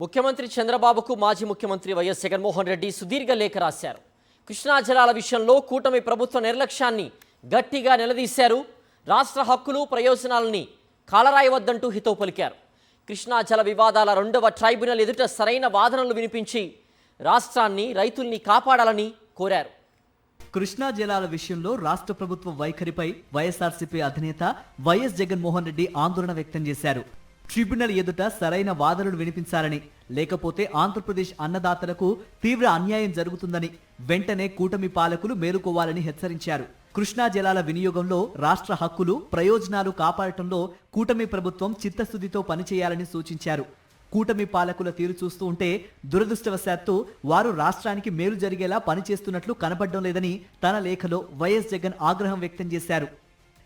ముఖ్యమంత్రి చంద్రబాబుకు మాజీ ముఖ్యమంత్రి వైఎస్ జగన్మోహన్ రెడ్డి సుదీర్ఘ లేఖ రాశారు. కృష్ణా జలాల విషయంలో కూటమి ప్రభుత్వ నిర్లక్ష్యాన్ని గట్టిగా నిలదీశారు. రాష్ట్ర హక్కులు ప్రయోజనాలని కాలరాయవద్దంటూ హితవు పలికారు. కృష్ణా జల వివాదాల 2వ ట్రైబ్యునల్ ఎదుట సరైన వాదనలు వినిపించి రాష్ట్రాన్ని రైతుల్ని కాపాడాలని కోరారు. కృష్ణా జలాల విషయంలో రాష్ట్ర ప్రభుత్వ వైఖరిపై వైఎస్ఆర్సీపీ అధినేత వైఎస్ జగన్మోహన్ రెడ్డి ఆందోళన వ్యక్తం చేశారు. ట్రిబ్యునల్ ఎదుట సరైన వాదనలు వినిపించాలని, లేకపోతే ఆంధ్రప్రదేశ్ అన్నదాతలకు తీవ్ర అన్యాయం జరుగుతుందని వెంటనే కూటమి పాలకులు మేలుకోవాలని హెచ్చరించారు. కృష్ణా జలాల వినియోగంలో రాష్ట్ర హక్కులు ప్రయోజనాలు కాపాడటంలో కూటమి ప్రభుత్వం చిత్తశుద్ధితో పనిచేయాలని సూచించారు. కూటమి పాలకుల తీరు చూస్తూ ఉంటే దురదృష్టవశాత్తు వారు రాష్ట్రానికి మేలు జరిగేలా పనిచేస్తున్నట్లు కనబడడం లేదని తన లేఖలో వైఎస్ జగన్ ఆగ్రహం వ్యక్తం చేశారు.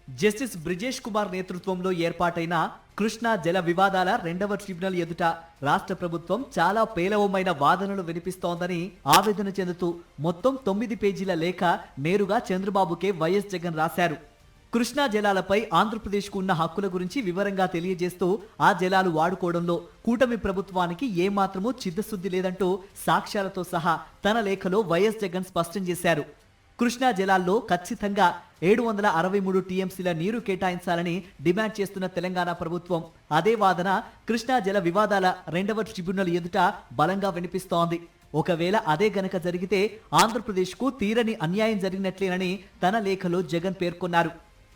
జస్టిస్ బ్రిజేష్ కుమార్ నేతృత్వంలో ఏర్పాటైన కృష్ణా జల వివాదాల 2వ ట్రిబ్యునల్ ఎదుట రాష్ట్ర ప్రభుత్వం చాలా పేలవమైన వాదనలు వినిపిస్తోందని ఆవేదన చెందుతూ మొత్తం 9 పేజీల లేఖ నేరుగా చంద్రబాబుకే వైఎస్ జగన్ రాశారు. కృష్ణా జలాలపై ఆంధ్రప్రదేశ్కు ఉన్న హక్కుల గురించి వివరంగా తెలియజేస్తూ ఆ జలాలు వాడుకోవడంలో కూటమి ప్రభుత్వానికి ఏమాత్రమూ చిత్తశుద్ధి లేదంటూ సాక్ష్యాలతో సహా తన లేఖలో వైఎస్ జగన్ స్పష్టం చేశారు. కృష్ణా జలాల్లో ఖచ్చితంగా 763 టీఎంసీల నీరు కేటాయించాలని డిమాండ్ చేస్తున్న తెలంగాణ ప్రభుత్వం అదే వాదన కృష్ణా జల వివాదాల 2వ ట్రిబ్యునల్ ఎదుట బలంగా వినిపిస్తోంది. ఒకవేళ అదే గనక జరిగితే ఆంధ్రప్రదేశ్కు తీరని అన్యాయం జరిగినట్లేనని తన లేఖలో జగన్ పేర్కొన్నారు.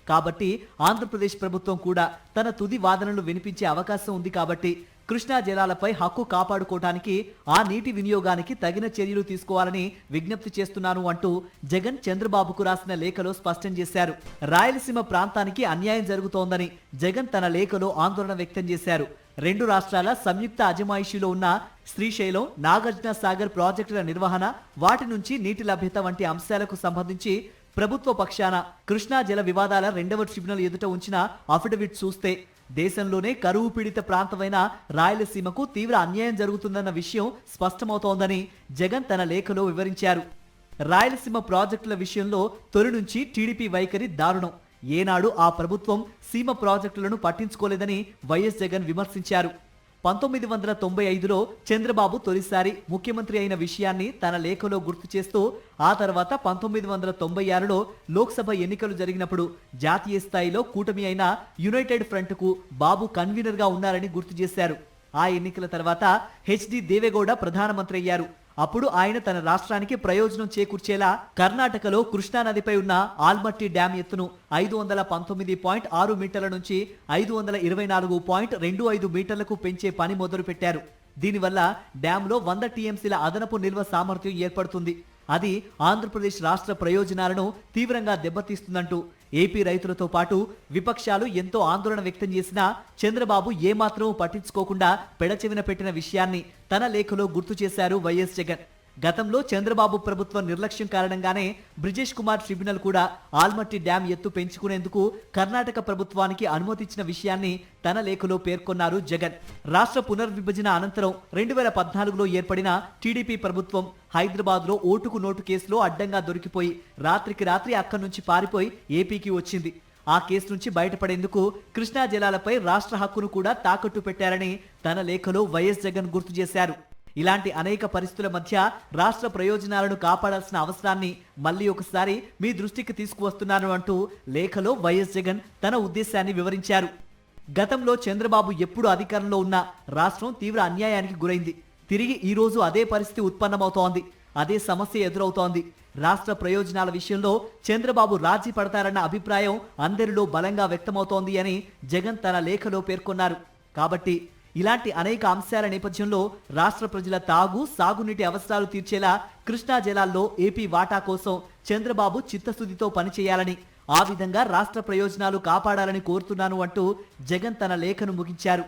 కాబట్టి ఆంధ్రప్రదేశ్ ప్రభుత్వం కూడా తన తుది వాదనలు వినిపించే అవకాశం ఉంది. కాబట్టి కృష్ణా జలాలపై హక్కు కాపాడుకోవడానికి ఆ నీటి వినియోగానికి తగిన చర్యలు తీసుకోవాలని విజ్ఞప్తి చేస్తున్నాను అంటూ జగన్ చంద్రబాబుకు రాసిన లేఖలో స్పష్టం చేశారు. రాయలసీమ ప్రాంతానికి అన్యాయం జరుగుతోందని జగన్ తన లేఖలో ఆందోళన వ్యక్తం చేశారు. 2 రాష్ట్రాల సంయుక్త అజమాయిషీలో ఉన్న శ్రీశైలం, నాగార్జున సాగర్ ప్రాజెక్టుల నిర్వహణ, వాటి నుంచి నీటి లభ్యత వంటి అంశాలకు సంబంధించి ప్రభుత్వ పక్షాన కృష్ణా జల వివాదాల 2వ ట్రిబ్యునల్ ఎదుట ఉంచిన అఫిడవిట్ చూస్తే దేశంలోనే కరువు పీడిత ప్రాంతమైన రాయలసీమకు తీవ్ర అన్యాయం జరుగుతుందన్న విషయం స్పష్టమవుతోందని జగన్ తన లేఖలో వివరించారు. రాయలసీమ ప్రాజెక్టుల విషయంలో తొలి నుంచి టీడీపీ వైఖరి దారుణం. ఏనాడు ఆ ప్రభుత్వం సీమ ప్రాజెక్టులను పట్టించుకోలేదని వైఎస్ జగన్ విమర్శించారు. 1995లో చంద్రబాబు తొలిసారి ముఖ్యమంత్రి అయిన విషయాన్ని తన లేఖలో గుర్తు చేస్తూ ఆ తర్వాత 1996లో లోక్సభ ఎన్నికలు జరిగినప్పుడు జాతీయ స్థాయిలో కూటమి అయిన యునైటెడ్ ఫ్రంట్కు బాబు కన్వీనర్గా ఉన్నారని గుర్తు చేశారు. ఆ ఎన్నికల తర్వాత హెచ్డి దేవేగౌడ ప్రధానమంత్రి అయ్యారు. అప్పుడు ఆయన తన రాష్ట్రానికి ప్రయోజనం చేకూర్చేలా కర్ణాటకలో కృష్ణానదిపై ఉన్న ఆల్మట్టి డ్యాం ఎత్తును 519.6 మీటర్ల నుంచి 524.25 మీటర్లకు పెంచే పని మొదలుపెట్టారు. దీనివల్ల డ్యాంలో 100 టీఎంసీల అదనపు నిల్వ సామర్థ్యం ఏర్పడుతుంది. అది ఆంధ్రప్రదేశ్ రాష్ట్ర ప్రయోజనాలను తీవ్రంగా దెబ్బతీస్తుందంటూ ఏపీ రైతులతో పాటు విపక్షాలు ఎంతో ఆందోళన వ్యక్తం చేసినా చంద్రబాబు ఏమాత్రం పట్టించుకోకుండా పెడచెవిన పెట్టిన విషయాన్ని తన లేఖలో గుర్తు చేశారు వైఎస్ జగన్. గతంలో చంద్రబాబు ప్రభుత్వ నిర్లక్ష్యం కారణంగానే బ్రిజేష్ కుమార్ ట్రిబ్యునల్ కూడా ఆల్మట్టి డ్యాం ఎత్తు పెంచుకునేందుకు కర్ణాటక ప్రభుత్వానికి అనుమతించిన విషయాన్ని తన లేఖలో పేర్కొన్నారు జగన్. రాష్ట్ర పునర్విభజన అనంతరం 2014లో ఏర్పడిన టీడీపీ ప్రభుత్వం హైదరాబాద్లో ఓటుకు నోటు కేసులో అడ్డంగా దొరికిపోయి రాత్రికి రాత్రి అక్కడి నుంచి పారిపోయి ఏపీకి వచ్చింది. ఆ కేసు నుంచి బయటపడేందుకు కృష్ణా జలాలపై రాష్ట్ర హక్కును కూడా తాకట్టు పెట్టారని తన లేఖలో వైఎస్ జగన్ గుర్తు చేశారు. ఇలాంటి అనేక పరిస్థితుల మధ్య రాష్ట్ర ప్రయోజనాలను కాపాడాల్సిన అవసరాన్ని మళ్ళీ ఒకసారి మీ దృష్టికి తీసుకువస్తున్నాను అంటూ లేఖలో వైఎస్ జగన్ తన ఉద్దేశాన్ని వివరించారు. గతంలో చంద్రబాబు ఎప్పుడు అధికారంలో ఉన్నా రాష్ట్రం తీవ్ర అన్యాయానికి గురైంది. తిరిగి ఈ రోజు అదే పరిస్థితి ఉత్పన్నమవుతోంది. అదే సమస్య ఎదురవుతోంది. రాష్ట్ర ప్రయోజనాల విషయంలో చంద్రబాబు రాజీ పడతారన్న అభిప్రాయం అందరిలో బలంగా వ్యక్తమవుతోంది అని జగన్ తన లేఖలో పేర్కొన్నారు. కాబట్టి ఇలాంటి అనేక అంశాల నేపథ్యంలో రాష్ట్ర ప్రజల తాగు, సాగునీటి అవసరాలు తీర్చేలా కృష్ణా జలాల్లో ఏపీ వాటా కోసం చంద్రబాబు చిత్తశుద్ధితో పనిచేయాలని, ఆ విధంగా రాష్ట్ర ప్రయోజనాలు కాపాడాలని కోరుతున్నాను అంటూ జగన్ తన లేఖను ముగించారు.